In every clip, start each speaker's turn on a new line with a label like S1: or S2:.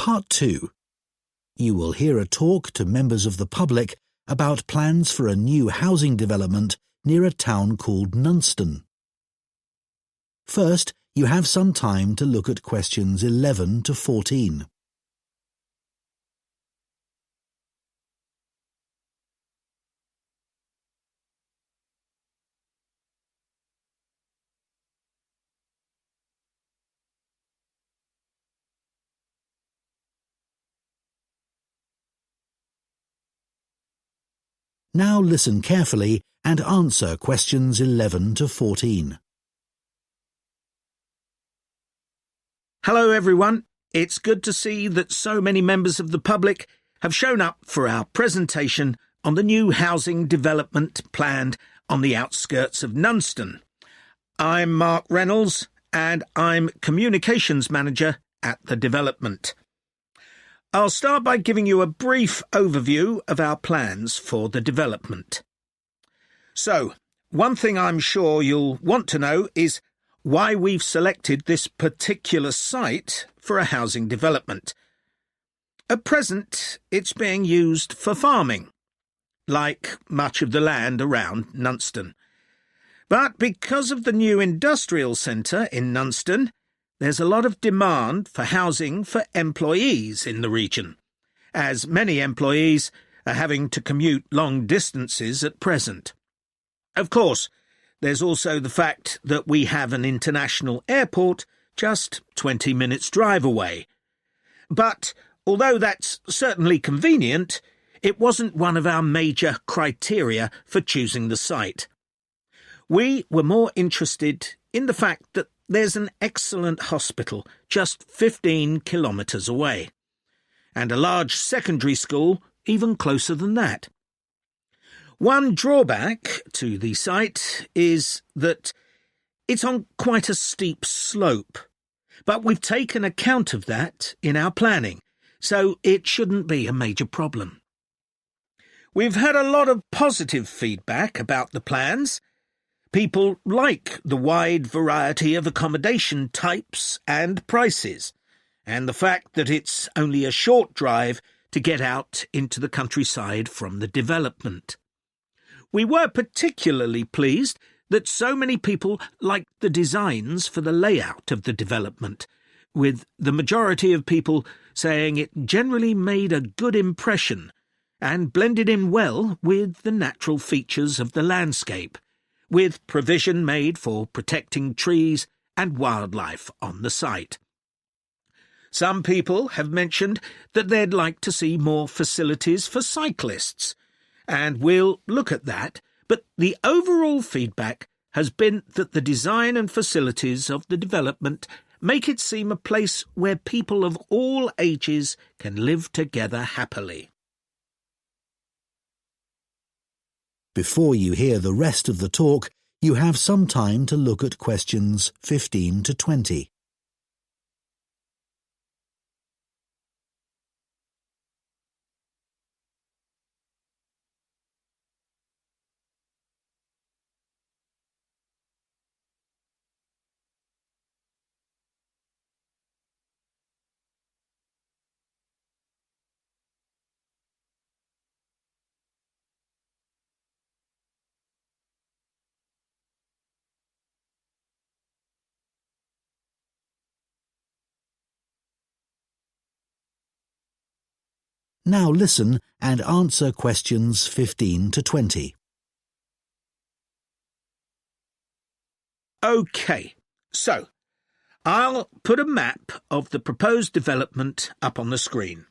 S1: Part 2. You will hear a talk to members of the public about plans for a new housing development near a town called Nunston. First, you have some time to look at questions 11 to 14. Now listen carefully and answer questions 11 to 14.
S2: Hello everyone, it's good to see that so many members of the public have shown up for our presentation on the new housing development planned on the outskirts of Nunston. I'm Mark Reynolds and I'm Communications Manager at the development. I'll start by giving you a brief overview of our plans for the development. So, one thing I'm sure you'll want to know is why we've selected this particular site for a housing development. At present, it's being used for farming, like much of the land around Nunston. But because of the new industrial centre in Nunston, there's a lot of demand for housing for employees in the region, as many employees are having to commute long distances at present. Of course, there's also the fact that we have an international airport just 20 minutes drive away. But although that's certainly convenient, it wasn't one of our major criteria for choosing the site. We were more interested in the fact that there's an excellent hospital just 15 kilometres away, and a large secondary school even closer than that. One drawback to the site is that it's on quite a steep slope, but we've taken account of that in our planning, so it shouldn't be a major problem. We've had a lot of positive feedback about the plans. People like the wide variety of accommodation types and prices, and the fact that it's only a short drive to get out into the countryside from the development. We were particularly pleased that so many people liked the designs for the layout of the development, with the majority of people saying it generally made a good impression and blended in well with the natural features of the landscape, with provision made for protecting trees and wildlife on the site. Some people have mentioned that they'd like to see more facilities for cyclists, and we'll look at that, but the overall feedback has been that the design and facilities of the development make it seem a place where people of all ages can live together happily.
S1: Before you hear the rest of the talk, you have some time to look at questions 15 to 20. Now listen and answer questions 15 to 20.
S2: OK, so I'll put a map of the proposed development up on the screen.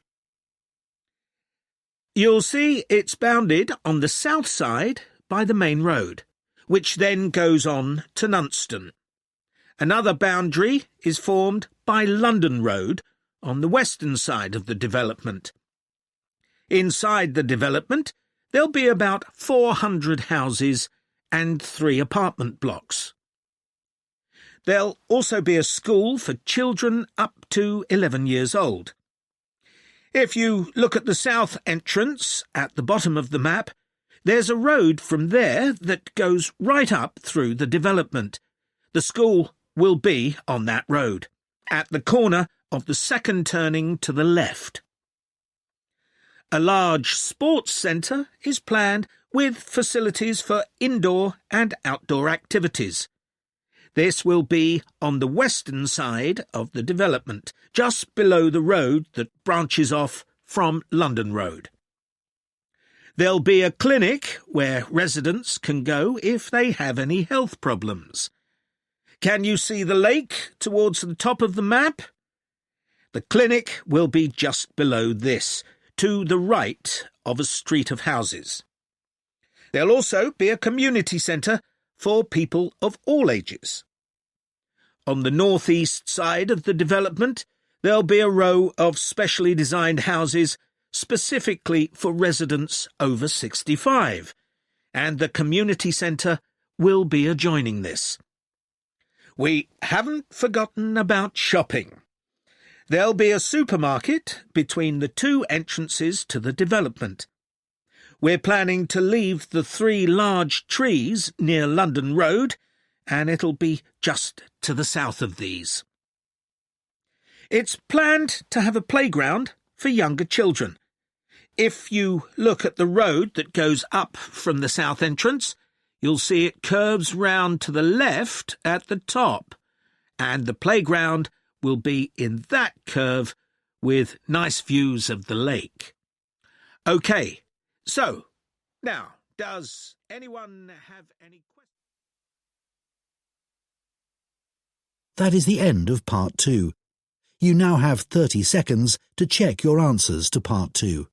S2: You'll see it's bounded on the south side by the main road, which then goes on to Nunston. Another boundary is formed by London Road on the western side of the development. Inside the development, there'll be about 400 houses and 3 apartment blocks. There'll also be a school for children up to 11 years old. If you look at the south entrance at the bottom of the map, there's a road from there that goes right up through the development. The school will be on that road. At the corner of the second turning to the left. A large sports centre is planned with facilities for indoor and outdoor activities. This will be on the western side of the development, just below the road that branches off from London Road. There'll be a clinic where residents can go if they have any health problems. Can you see the lake towards the top of the map? The clinic will be just below this, to the right of a street of houses. There'll also be a community centre for people of all ages. On the northeast side of the development, there'll be a row of specially designed houses specifically for residents over 65, and the community centre will be adjoining this. We haven't forgotten about shopping. There'll be a supermarket between the two entrances to the development. We're planning to leave the 3 large trees near London Road, and it'll be just to the south of these. It's planned to have a playground for younger children. If you look at the road that goes up from the south entrance, you'll see it curves round to the left at the top, and the playground will be in that curve with nice views of the lake. OK, so, now, does anyone have any questions?
S1: That is the end of Part 2. You now have 30 seconds to check your answers to Part 2.